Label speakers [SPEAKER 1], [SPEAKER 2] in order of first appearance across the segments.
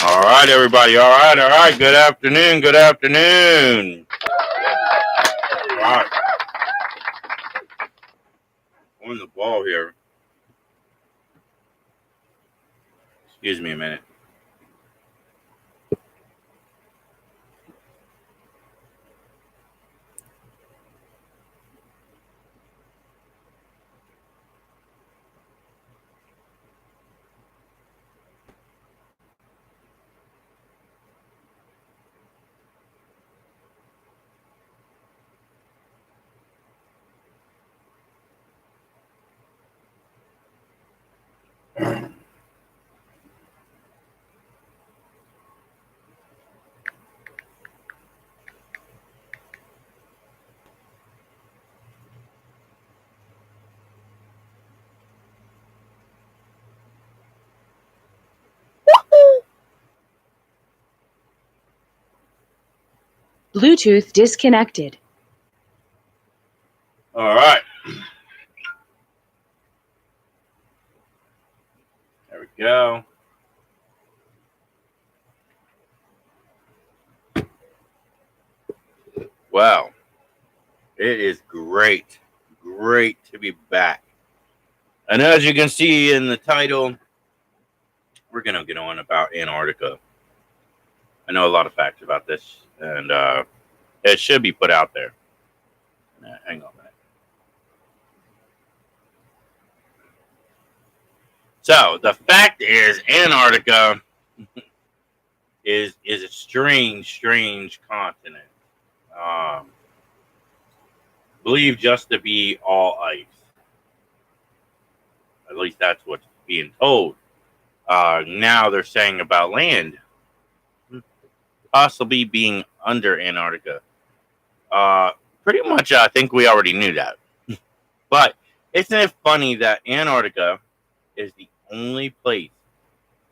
[SPEAKER 1] All right, everybody. All right. Good afternoon. All right. On the ball here. Excuse me a minute.
[SPEAKER 2] Bluetooth disconnected.
[SPEAKER 1] All right. There we go. Wow. It is great to be back. And as you can see in the title, we're going to get on about Antarctica. I know a lot of facts about this, and it should be put out there. Hang on a minute. So the fact is, Antarctica is a strange continent. Believed just to be all ice. At least that's what's being told. Now they're saying about land possibly being under Antarctica. Pretty much, I think we already knew that. But isn't it funny that Antarctica is the only place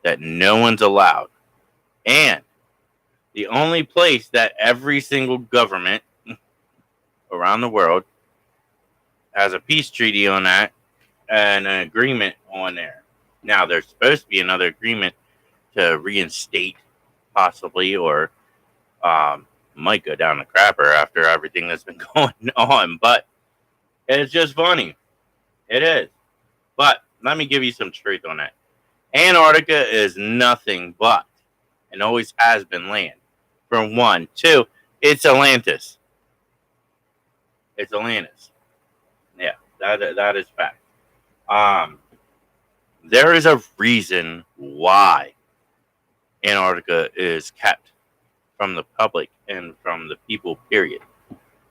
[SPEAKER 1] that no one's allowed, and the only place that every single government around the world has a peace treaty on that and an agreement on there. Now, there's supposed to be another agreement to reinstate, possibly, or might go down the crapper after everything that's been going on. But it's just funny. It is. But let me give you some truth on that. Antarctica is nothing but, and always has been, land. From one. Two, it's Atlantis. It's Atlantis. Yeah, that is fact. There is a reason why Antarctica is kept from the public and from the people, period.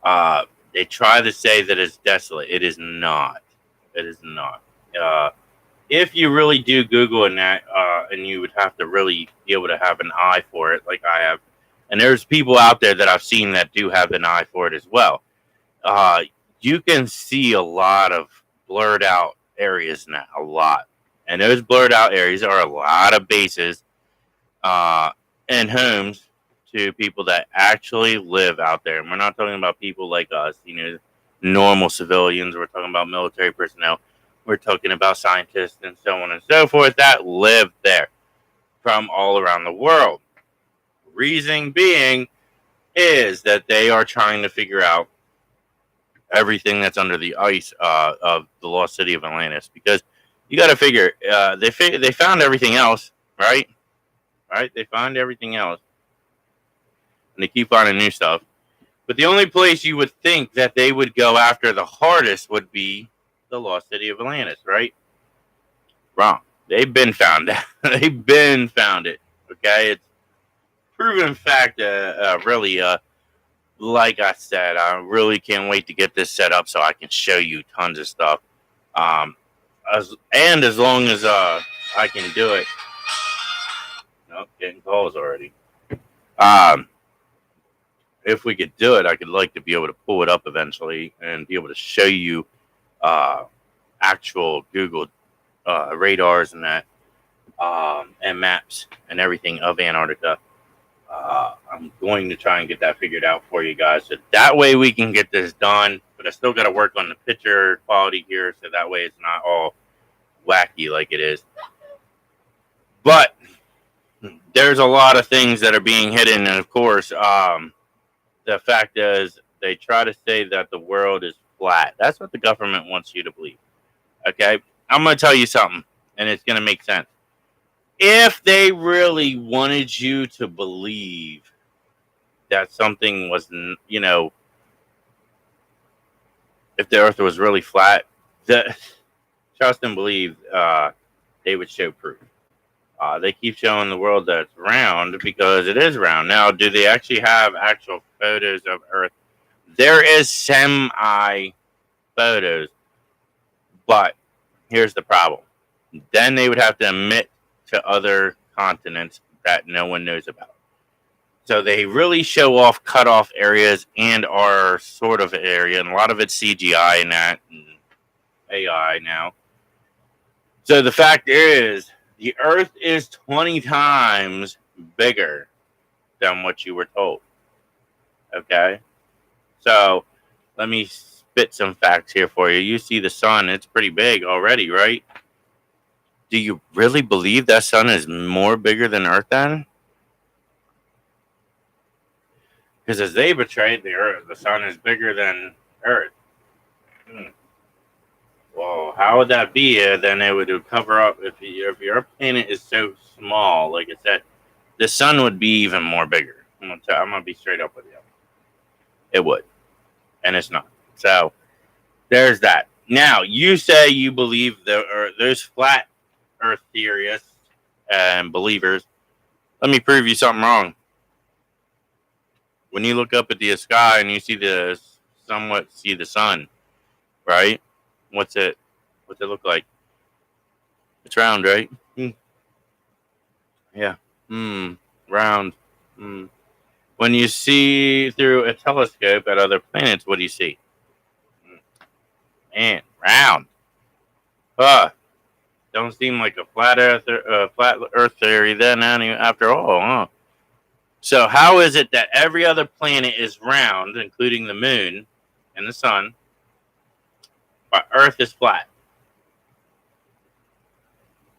[SPEAKER 1] They try to say that it's desolate. It is not. It is not. If you really do Google in that, and you would have to really be able to have an eye for it, like I have, and there's people out there that I've seen that do have an eye for it as well. You can see a lot of blurred out areas now, a lot. And those blurred out areas are a lot of bases and homes to people that actually live out there. And we're not talking about people like us, normal civilians. We're talking about military personnel. We're talking about scientists and so on and so forth that live there from all around the world. Reason being is that they are trying to figure out everything that's under the ice of the lost city of Atlantis, because you got to figure they found everything else, right? They find everything else, and they keep finding new stuff. But the only place you would think that they would go after the hardest would be the lost city of Atlantis, right? Wrong. They've been found. They've been found it. Okay, it's proven fact. Really. Like I said, I really can't wait to get this set up so I can show you tons of stuff. As long as I can do it. Nope, getting calls already. If we could do it, I could like to be able to pull it up eventually and be able to show you actual Google radars and that and maps and everything of Antarctica. I'm going to try and get that figured out for you guys, so that way we can get this done. But I still got to work on the picture quality here, so that way it's not all wacky like it is. But there's a lot of things that are being hidden, and of course, the fact is they try to say that the world is flat. That's what the government wants you to believe. Okay, I'm going to tell you something, and it's going to make sense. If they really wanted you to believe that something was, if the Earth was really flat, the, trust and believe, they would show proof. They keep showing the world that it's round because it is round. Now, do they actually have actual photos of Earth? There is semi photos, but here's the problem. Then they would have to admit to other continents that no one knows about. So they really show off cut off areas and our sort of area, and a lot of it's CGI and that and AI now. So the fact is, the Earth is 20 times bigger than what you were told. Okay? So let me spit some facts here for you. You see the sun, it's pretty big already, right? Do you really believe that sun is more bigger than Earth then? Because as they betrayed the Earth, the sun is bigger than Earth. Well, how would that be? Then it would cover up if your planet is so small. Like I said, the sun would be even more bigger. I'm gonna be straight up with you. It would, and it's not. So there's that. Now you say you believe there's flat Earth theorists and believers. Let me prove you something wrong. When you look up at the sky and you see the sun, right? What's it look like? It's round, right? Yeah. Round. When you see through a telescope at other planets, what do you see? Man, round. Don't seem like a flat Earth theory then after all, huh? So how is it that every other planet is round, including the moon and the sun, but Earth is flat?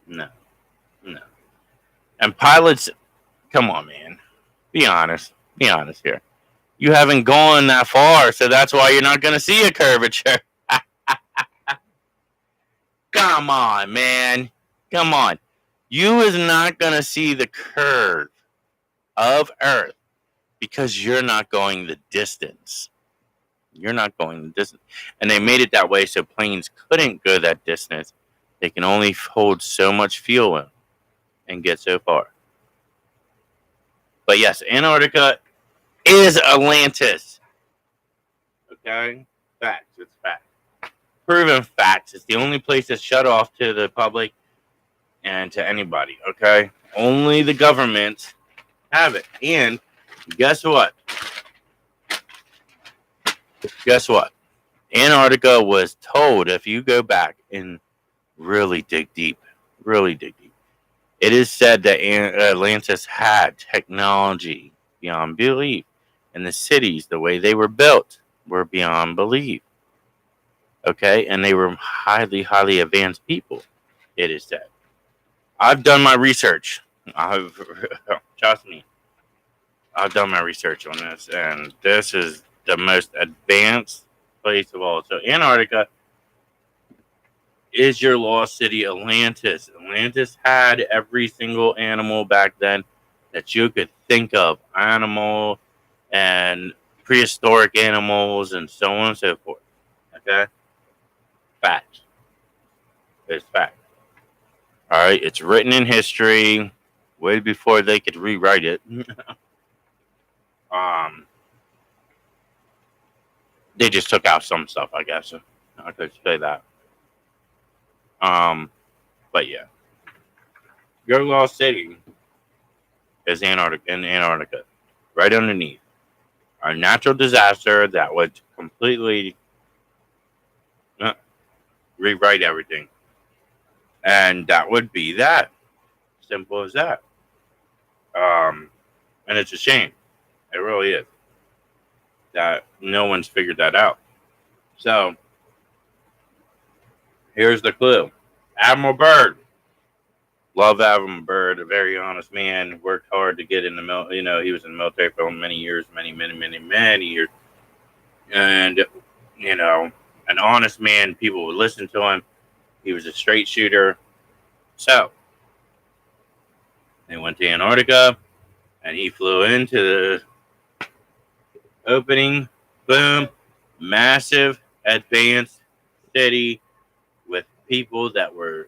[SPEAKER 1] No. And pilots, come on, man. Be honest. Be honest here. You haven't gone that far, so that's why you're not going to see a curvature. Come on, man. Come on. You is not going to see the curve of Earth because you're not going the distance. You're not going the distance. And they made it that way so planes couldn't go that distance. They can only hold so much fuel and get so far. But yes, Antarctica is Atlantis. Okay? Facts. It's facts. Proven facts. It's the only place that's shut off to the public and to anybody. Okay? Only the government have it. And guess what? Antarctica was told, if you go back and really dig deep, it is said that Atlantis had technology beyond belief. And the cities, the way they were built, were beyond belief. Okay? And they were highly, highly advanced people, it is said. I've done my research. Trust me. I've done my research on this. And this is the most advanced place of all. So Antarctica is your lost city, Atlantis. Atlantis had every single animal back then that you could think of. Animal and prehistoric animals and so on and so forth. Okay? Fact. It's fact. Alright, it's written in history way before they could rewrite it. They just took out some stuff, I guess. I could say that. But yeah. Your lost city is Antarctica. Right underneath. A natural disaster that would completely rewrite everything. And that would be that. Simple as that. And it's a shame. It really is. That no one's figured that out. So, here's the clue. Admiral Byrd Love Avram Bird, a very honest man, worked hard to get in the military. You know, he was in the military for many years, many years. And, you know, an honest man, people would listen to him. He was a straight shooter. So, they went to Antarctica, and he flew into the opening. Boom. Massive, advanced city with people that were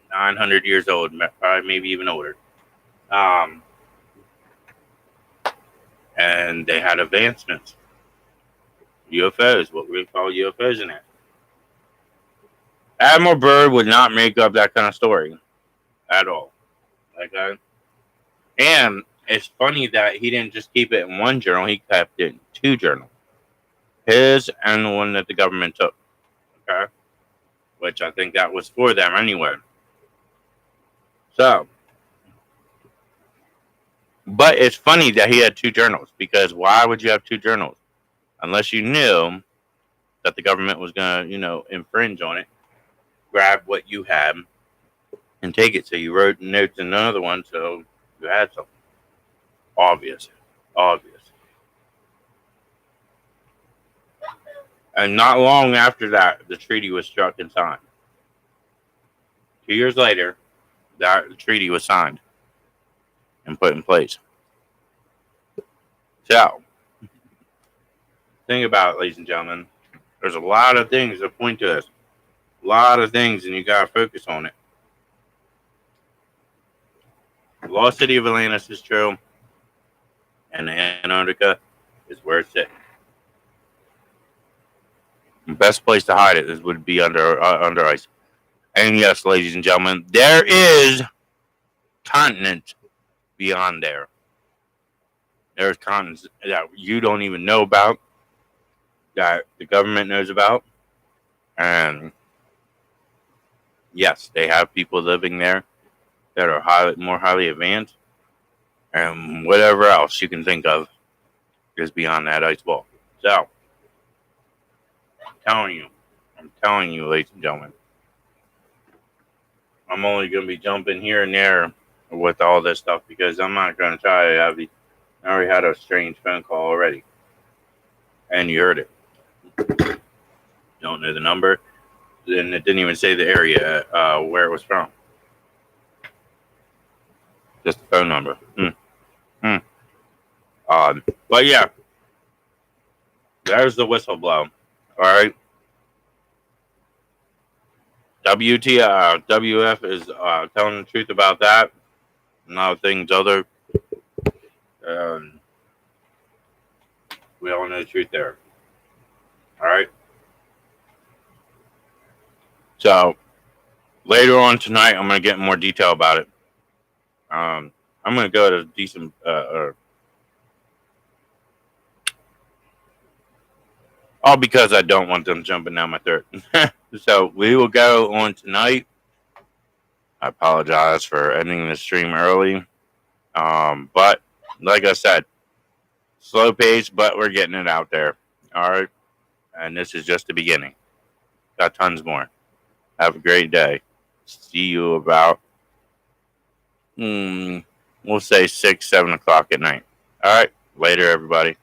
[SPEAKER 1] 900 years old, probably maybe even older. And they had advancements. UFOs, what we call UFOs in it. Admiral Byrd would not make up that kind of story at all. Okay? And it's funny that he didn't just keep it in one journal, he kept it in two journals. His and the one that the government took. Okay? Which I think that was for them anyway. So, but it's funny that he had two journals, because why would you have two journals? Unless you knew that the government was going to, infringe on it, grab what you had and take it. So you wrote notes in another one, so you had something. Obvious. And not long after that, the treaty was struck and signed. 2 years later, that treaty was signed and put in place. So, think about it, ladies and gentlemen. There's a lot of things that point to this. A lot of things, and you got to focus on it. The lost city of Atlantis is true, and Antarctica is where it's at. The best place to hide it would be under ice. And yes, ladies and gentlemen, there is continent beyond there. There's continents that you don't even know about, that the government knows about. And yes, they have people living there that are more highly advanced. And whatever else you can think of is beyond that ice wall. So, I'm telling you, ladies and gentlemen, I'm only going to be jumping here and there with all this stuff, because I'm not going to try to have I already had a strange phone call already. And you heard it. Don't know the number. And it didn't even say the area where it was from. Just the phone number. But yeah, there's the whistle blow. All right. WF is telling the truth about that. A lot of things other. We all know the truth there. All right. So later on tonight, I'm going to get in more detail about it. I'm going to go at a decent. All because I don't want them jumping down my throat. So we will go on tonight. I apologize for ending the stream early. But like I said, slow pace, but we're getting it out there. All right. And this is just the beginning. Got tons more. Have a great day. See you about, we'll say 6, 7 o'clock at night. All right. Later, everybody.